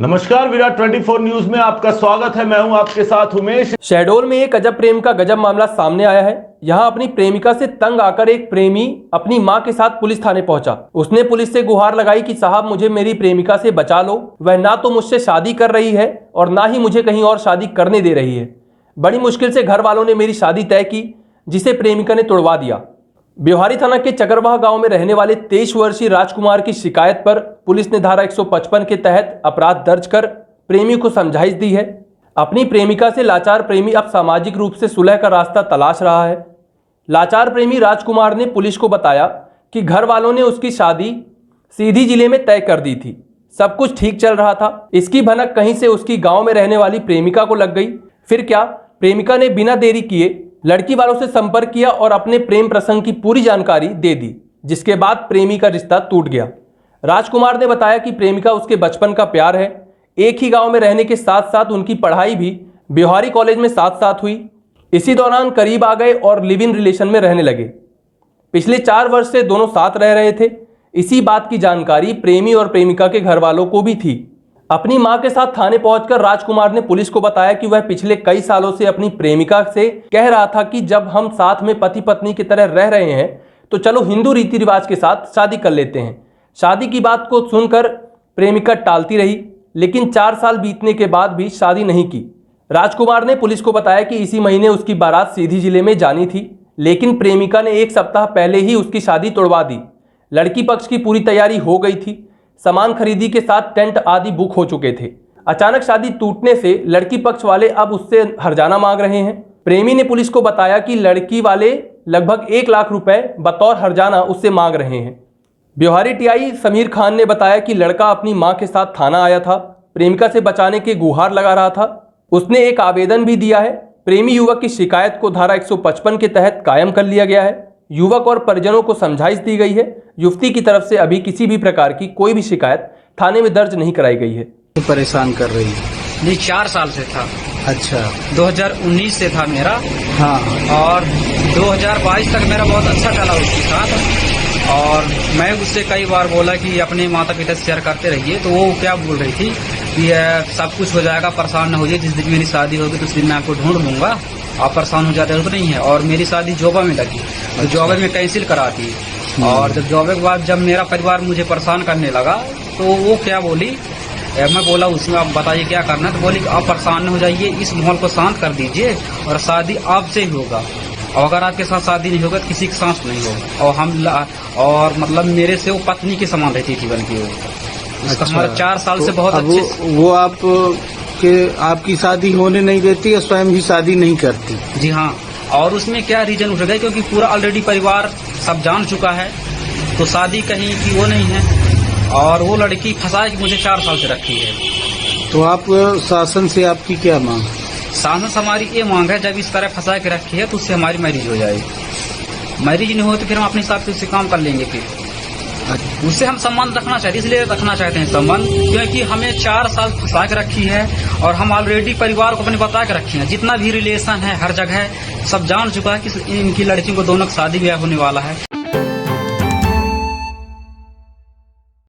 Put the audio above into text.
नमस्कार, विराट 24 न्यूज में आपका स्वागत है। मैं हूं आपके साथ उमेश। शहडोल में एक अजब प्रेम का गजब मामला सामने आया है। यहां अपनी प्रेमिका से तंग आकर एक प्रेमी अपनी मां के साथ पुलिस थाने पहुंचा। उसने पुलिस से गुहार लगाई कि साहब मुझे मेरी प्रेमिका से बचा लो, वह ना तो मुझसे शादी कर रही है और ना ही मुझे कहीं और शादी करने दे रही है। बड़ी मुश्किल से घर वालों ने मेरी शादी तय की, जिसे प्रेमिका ने तोड़वा दिया। ब्योहारी थाना के चकरवाह गांव में रहने वाले 23 वर्षीय राजकुमार की शिकायत पर पुलिस ने धारा 155 के तहत अपराध दर्ज कर प्रेमी को समझाइश दी है। अपनी प्रेमिका से लाचार प्रेमी अब सामाजिक रूप से सुलह का रास्ता तलाश रहा है। लाचार प्रेमी राजकुमार ने पुलिस को बताया कि घर वालों ने उसकी शादी सीधी जिले में तय कर दी थी। सब कुछ ठीक चल रहा था। इसकी भनक कहीं से उसकी गांव में रहने वाली प्रेमिका को लग गई। फिर क्या, प्रेमिका ने बिना देरी किए लड़की वालों से संपर्क किया और अपने प्रेम प्रसंग की पूरी जानकारी दे दी, जिसके बाद प्रेमी का रिश्ता टूट गया। राजकुमार ने बताया कि प्रेमिका उसके बचपन का प्यार है। एक ही गांव में रहने के साथ साथ उनकी पढ़ाई भी ब्योहारी कॉलेज में साथ साथ हुई। इसी दौरान करीब आ गए और लिव इन रिलेशन में रहने लगे। पिछले 4 वर्ष से दोनों साथ रह रहे थे। इसी बात की जानकारी प्रेमी और प्रेमिका के घर वालों को भी थी। अपनी मां के साथ थाने पहुंचकर राजकुमार ने पुलिस को बताया कि वह पिछले कई सालों से अपनी प्रेमिका से कह रहा था कि जब हम साथ में पति पत्नी की तरह रह रहे हैं तो चलो हिंदू रीति रिवाज के साथ शादी कर लेते हैं। शादी की बात को सुनकर प्रेमिका टालती रही, लेकिन 4 साल बीतने के बाद भी शादी नहीं की। राजकुमार ने पुलिस को बताया कि इसी महीने उसकी बारात सीधी जिले में जानी थी, लेकिन प्रेमिका ने 1 सप्ताह पहले ही उसकी शादी तोड़वा दी। लड़की पक्ष की पूरी तैयारी हो गई थी। सामान खरीदी के साथ टेंट आदि बुक हो चुके थे। अचानक शादी टूटने से लड़की पक्ष वाले अब उससे हर्जाना मांग रहे हैं। प्रेमी ने पुलिस को बताया कि लड़की वाले लगभग 1 लाख रुपए बतौर हर्जाना उससे मांग रहे हैं। ब्योहारी टीआई समीर खान ने बताया कि लड़का अपनी मां के साथ थाना आया था, प्रेमिका से बचाने के गुहार लगा रहा था। उसने एक आवेदन भी दिया है। प्रेमी युवक की शिकायत को धारा 155 के तहत कायम कर लिया गया है। युवक और परिजनों को समझाइश दी गई है। युवती की तरफ से अभी किसी भी प्रकार की कोई भी शिकायत थाने में दर्ज नहीं कराई गई है। तो परेशान कर रही है? नहीं, 4 साल से था। अच्छा। 2019 से था मेरा। हाँ। और 2022 तक मेरा बहुत अच्छा चला उसके साथ। और मैं उससे कई बार बोला कि अपने माता पिता से शेयर करते रहिए, तो वो क्या बोल रही थी कि सब कुछ हो जाएगा, परेशान न होइए, जिस दिन मेरी शादी होगी तो उस दिन मैं आपको ढूंढ लूंगा, आप परेशान हो जाते हो तो नहीं है। और मेरी शादी जोबा में लगी, तो जोबा में कैंसिल करा दी। और जब जोबे के बाद जब मेरा परिवार मुझे परेशान करने लगा, तो वो क्या बोली, मैं बोला उसमें आप बताइए क्या करना है, तो बोली आप परेशान न हो जाइए, इस माहौल को शांत कर दीजिए और शादी आपसे ही होगा। और अगर आपके साथ शादी नहीं होगा तो किसी के साथ नहीं होगा। और मतलब मेरे से वो पत्नी के समान रहती थी, बल्कि वो उसका हमारा 4 साल से बहुत अच्छे। वो आपकी शादी होने नहीं देती या स्वयं ही शादी नहीं करती? जी हाँ। और उसमें क्या रीजन उठ गया, क्योंकि पूरा ऑलरेडी परिवार सब जान चुका है, तो शादी कहीं की वो नहीं है। और वो लड़की फंसा के मुझे 4 साल से रखी है। तो आप शासन से आपकी क्या मांग? शासन से हमारी ये मांग है, जब इस तरह फंसा के रखी है तो उससे हमारी मैरिज हो जाएगी। मैरिज नहीं हो तो फिर हम अपने हिसाब से उससे काम कर लेंगे। फिर उससे हम संबंध रखना चाहते हैं, इसलिए रखना चाहते हैं संबंध, क्योंकि हमें 4 साल फंसा के रखी है और हम ऑलरेडी परिवार को अपने बता के रखे हैं। जितना भी रिलेशन है हर जगह सब जान चुका है कि इनकी लड़की को दोनों का शादी ब्याह होने वाला है।